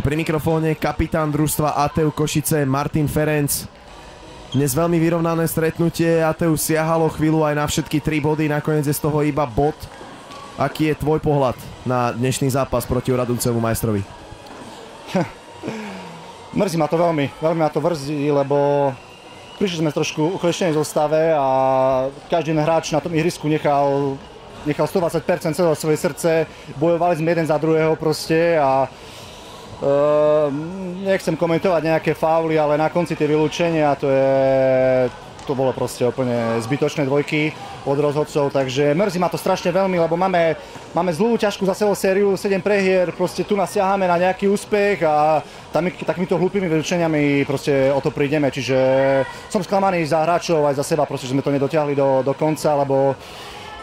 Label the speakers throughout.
Speaker 1: Pri mikrofóne kapitán družstva ATU Košice Martin Ferenc. Dnes veľmi vyrovnané stretnutie, ATU siahalo chvíľu aj na všetky 3 body, nakoniec je z toho iba bod. Aký je tvoj pohľad na dnešný zápas proti uradujúcemu majstrovi?
Speaker 2: Mrzí ma to veľmi ma to mrzí, lebo prišli sme trošku ukleštenej zostave a každý hráč na tom ihrisku nechal 120% celé svoje srdce, bojovali sme jeden za druhého proste a nechcem komentovať nejaké fauly, ale na konci tie vylúčenia to bolo proste úplne zbytočné dvojky od rozhodcov, takže mrzí ma to strašne veľmi, lebo máme zlú ťažkú za celú sériu, 7 prehier, proste tu nás siahame na nejaký úspech a takýmito hlúpými vylúčeniami proste o to prídeme, čiže som sklamaný za hráčov aj za seba, proste, že sme to nedotiahli do konca, lebo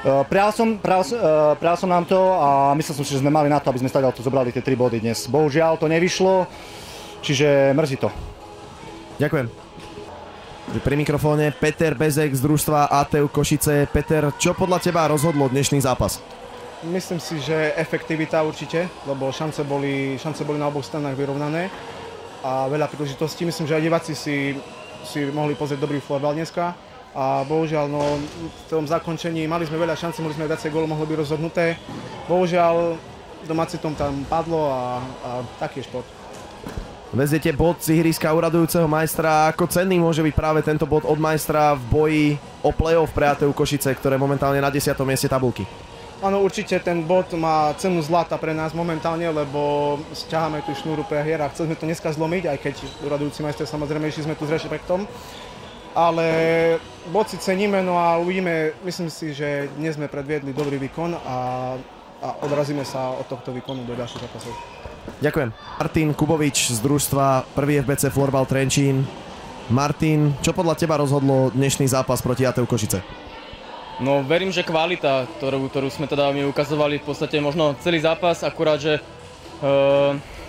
Speaker 2: Prial som nám to a myslel som si, že sme mali na to, aby sme stadiaľ zobrali tie 3 body dnes. Bohužiaľ to nevyšlo, čiže mrzí to.
Speaker 1: Ďakujem. Pri mikrofóne Peter Bezek z družstva ATU Košice. Peter, čo podľa teba rozhodlo dnešný zápas?
Speaker 3: Myslím si, že efektivita určite, lebo šance boli na oboch stranách vyrovnané a veľa príležitostí. Myslím, že aj diváci si mohli pozrieť dobrý florbal dneska. A bohužiaľ, v tom zakončení mali sme veľa šancí, mohli sme viacej gólov, mohlo byť rozhodnuté. Bohužiaľ, domáci tom tam padlo a taký je šport.
Speaker 1: Veziete bod z ihriska uradujúceho majstra. Ako cenný môže byť práve tento bod od majstra v boji o play-off pre ATU Košice, ktoré momentálne na 10. mieste tabulky?
Speaker 3: Áno, určite ten bod má cenu zlata pre nás momentálne, lebo stiahame tú šnúru pre hier a chceli sme to dneska zlomiť, aj keď uradujúci majster samozrejme išli sme tu s rešpektom. Ale bod si ceníme, no a uvidíme, myslím si, že dnes sme predviedli dobrý výkon a odrazíme sa od tohto výkonu do ďalších zápasov.
Speaker 1: Ďakujem. Martin Kubovič z družstva 1. FBC Florbal Trenčín. Martin, čo podľa teba rozhodlo dnešný zápas proti ATU Košice?
Speaker 4: No verím, že kvalita, ktorú sme teda my ukazovali v podstate možno celý zápas, akurát, že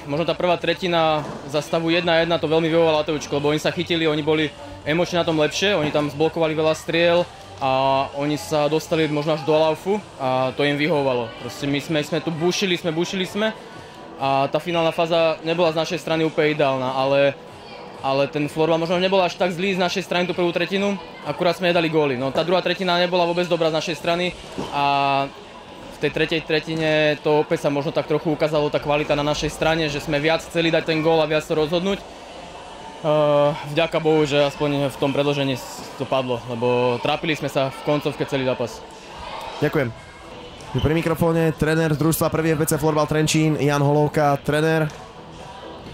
Speaker 4: možno tá prvá tretina za stavu 1-1 to veľmi vyhovovalo ATUčko, lebo oni sa chytili, oni boli emočne na tom lepšie, oni tam zblokovali veľa striel a oni sa dostali možno až do laufu a to im vyhovovalo. Proste my sme tu bušili sme a tá finálna fáza nebola z našej strany úplne ideálna, ale ten florbal možno nebol až tak zlý z našej strany tú prvú tretinu, akurát sme nedali góly. No tá druhá tretina nebola vôbec dobrá z našej strany a v tej tretej tretine to opäť sa možno tak trochu ukázalo tá kvalita na našej strane, že sme viac chceli dať ten gól a viac to rozhodnúť. Vďaka Bohu, že aspoň v tom predĺžení to padlo, lebo trápili sme sa v koncovke celý zápas.
Speaker 1: Ďakujem. Pri mikrofóne tréner družstva 1. FBC Florbal Trenčín Jan Holovka. Tréner,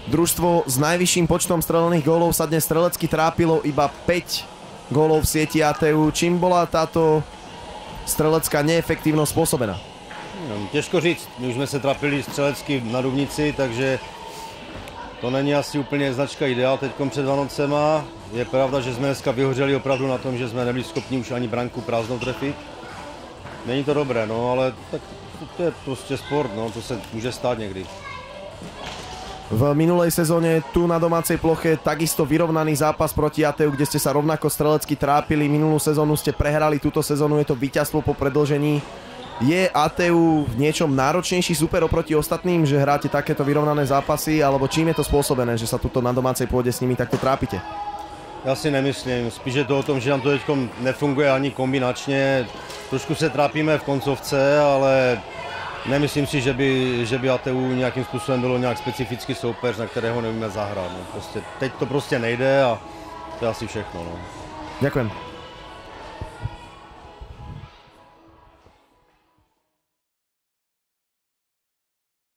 Speaker 1: družstvo s najvyšším počtom strelených gólov sa dnes strelecky trápilo, iba 5 gólov v sieti ATU. Čím bola táto strelecká neefektívnosť spôsobená?
Speaker 5: Těžko říct, my už jsme se trapili střelecky na Dubnici, takže to není asi úplně značka ideál teďkom před Vanocema. Je pravda, že jsme dneska vyhořeli opravdu na tom, že jsme nebyli schopni už ani branku prázdnou trefit. Není to dobré, no, ale tak to je prostě sport, no, to se může stát někdy.
Speaker 1: V minulej sezóne tu na domácej ploche takisto vyrovnaný zápas proti ATU, kde ste sa rovnako strelecky trápili. Minulú sezónu ste prehrali, túto sezónu je to víťazstvo po predĺžení. Je ATU v niečom náročnejší super oproti ostatným, že hráte takéto vyrovnané zápasy, alebo čím je to spôsobené, že sa tuto na domácej pôde s nimi takto trápite?
Speaker 5: Já si nemyslím, spíš je to o tom, že nám to teď nefunguje ani kombinačně. Trošku se trápíme v koncovce, ale nemyslím si, že by ATU nějakým způsobem bylo nějak specifický soupeř, na kterého nevíme zahrát. No, teď to prostě nejde a to je asi všechno. No.
Speaker 1: Ďakujem.